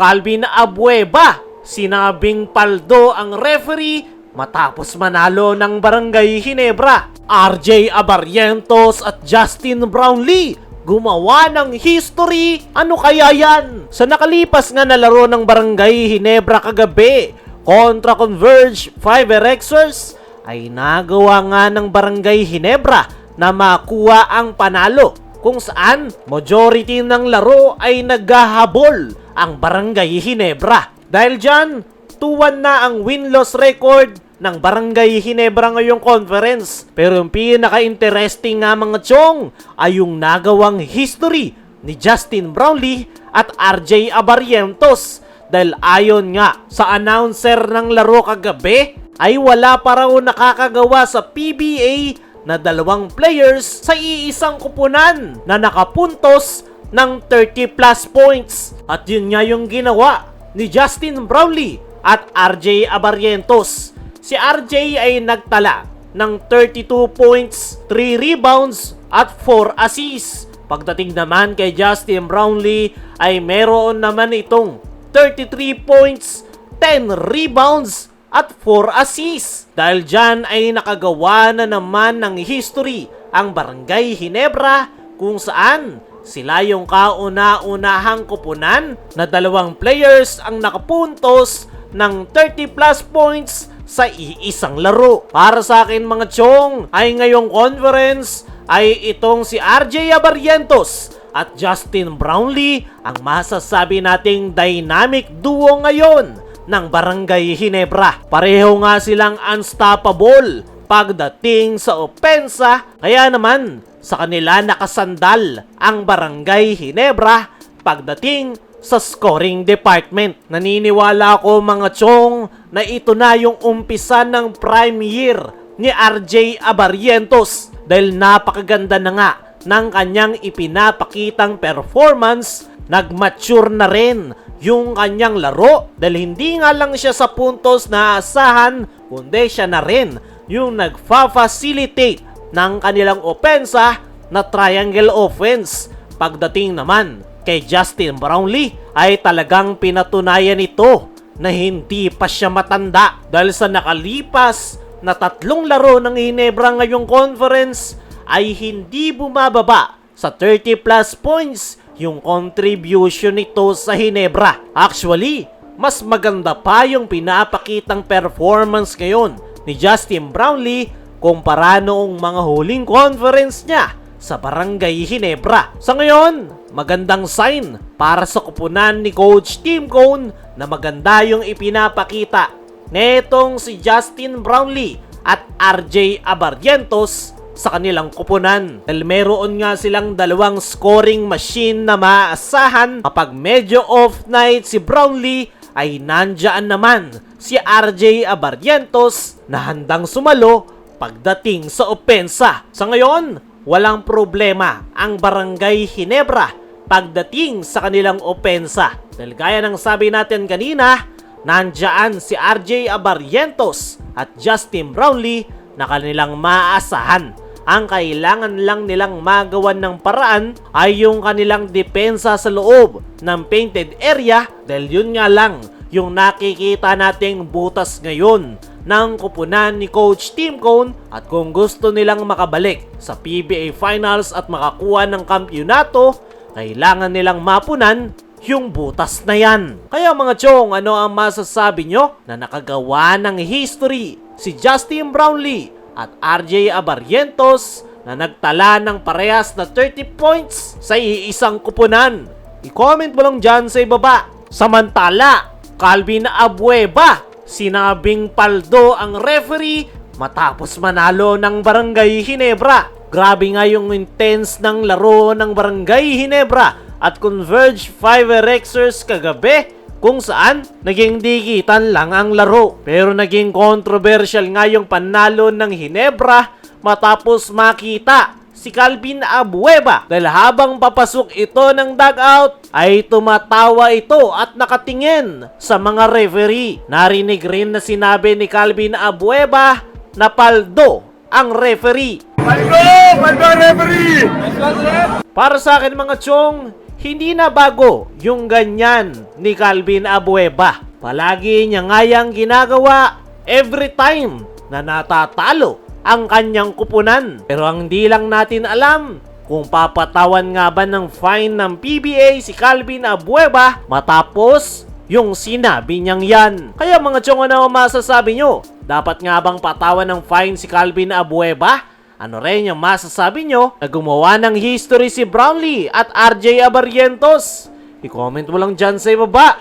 Calvin Abueva, sinabing paldo ang referee matapos manalo ng Barangay Ginebra. RJ Abarrientos at Justin Brownlee gumawa ng history. Ano kaya yan? Sa nakalipas nga na laro ng Barangay Ginebra kagabi kontra Converge 5RXers ay nagawa nga ng Barangay Ginebra na makuha ang panalo, kung saan majority ng laro ay naghahabol ang Barangay Ginebra. Dahil dyan, 2-1 na ang win-loss record ng Barangay Ginebra ngayong conference. Pero yung pinaka-interesting nga mga chong ay yung nagawang history ni Justin Brownlee at RJ Abarrientos. Dahil ayon nga sa announcer ng laro kagabi, ay wala pa raw nakakagawa sa PBA na dalawang players sa iisang kupunan na nakapuntos ng 30 plus points. At yun nga yung ginawa ni Justin Brownlee at RJ Abarrientos. Si RJ ay nagtala ng 32 points, 3 rebounds at 4 assists. Pagdating naman kay Justin Brownlee ay meron naman itong 33 points, 10 rebounds at 4 assists. Dahil dyan ay nakagawa na naman ng history ang Barangay Ginebra, kung saan sila yung kauna-unahang kupunan na dalawang players ang nakapuntos ng 30 plus points sa iisang laro. Para sa akin mga chong, ay ngayong conference ay itong si RJ Abarrientos at Justin Brownlee ang masasabi nating dynamic duo ngayon ng Barangay Ginebra. Pareho nga silang unstoppable pagdating sa opensa, kaya naman sa kanila nakasandal ang Barangay Ginebra pagdating sa scoring department. Naniniwala ako mga chong na ito na yung umpisa ng prime year ni RJ Abarrientos dahil napakaganda na nga ng kanyang ipinapakitang performance. Nag-mature na rin yung kanyang laro dahil hindi nga lang siya sa puntos na asahan, kundi siya na rin yung nagfa-facilitate ng kanilang opensa na triangle offense. Pagdating naman kay Justin Brownlee ay talagang pinatunayan ito na hindi pa siya matanda dahil sa nakalipas na 3 laro ng Ginebra ngayong conference ay hindi bumababa sa 30 plus points yung contribution nito sa Ginebra. Actually, mas maganda pa yung pinapakitang performance ngayon ni Justin Brownlee kumpara noong mga huling conference niya sa Barangay Ginebra. Sa ngayon, magandang sign para sa kupunan ni Coach Tim Cone na maganda yung ipinapakita netong si Justin Brownlee at RJ Abarrientos sa kanilang kupunan. Dahil meron nga silang dalawang scoring machine na maasahan. Kapag medyo off night si Brownlee ay nandyan naman si RJ Abarrientos na handang sumalo pagdating sa opensa. Sa ngayon, walang problema ang Barangay Ginebra pagdating sa kanilang opensa. Dahil gaya ng sabi natin kanina, nandyan si RJ Abarrientos at Justin Brownlee na kanilang maasahan. Ang kailangan lang nilang magawan ng paraan ay yung kanilang depensa sa loob ng painted area dahil yun nga lang yung nakikita nating butas ngayon ng kupunan ni Coach Tim Cone. At kung gusto nilang makabalik sa PBA Finals at makakuha ng kampyonato, kailangan nilang mapunan yung butas na yan. Kaya mga chong, ano ang masasabi nyo na nakagawa ng history si Justin Brownlee at RJ Abarrientos na nagtala ng parehas na 30 points sa iisang kupunan? I-comment mo lang dyan sa ibaba. Samantala, Calvin Abueva, sinabing paldo ang referee matapos manalo ng Barangay Ginebra. Grabe nga yung intense ng laro ng Barangay Ginebra at Converge 5RXers kagabi, kung saan naging dikitan lang ang laro. Pero naging controversial nga yung panalo ng Ginebra matapos makita si Calvin Abueva dahil habang papasok ito ng dugout ay tumatawa ito at nakatingin sa mga referee. Narinig rin na sinabi ni Calvin Abueva na paldo ang referee. Paldo! Paldo referee! Para sa akin mga chong, Hindi na bago yung ganyan ni Calvin Abueva. Palagi niya nga yang ginagawa every time na natatalo ang kanyang kupunan. Pero ang di lang natin alam kung papatawan nga ba ng fine ng PBA si Calvin Abueva matapos yung sinabi niyang yan. Kaya mga chong, ano masasabi nyo? Dapat nga bang patawan ng fine si Calvin Abueva? Ano rin yung masasabi nyo na gumawa ng history si Brownlee at RJ Abarrientos? I-comment mo lang dyan sa ibaba.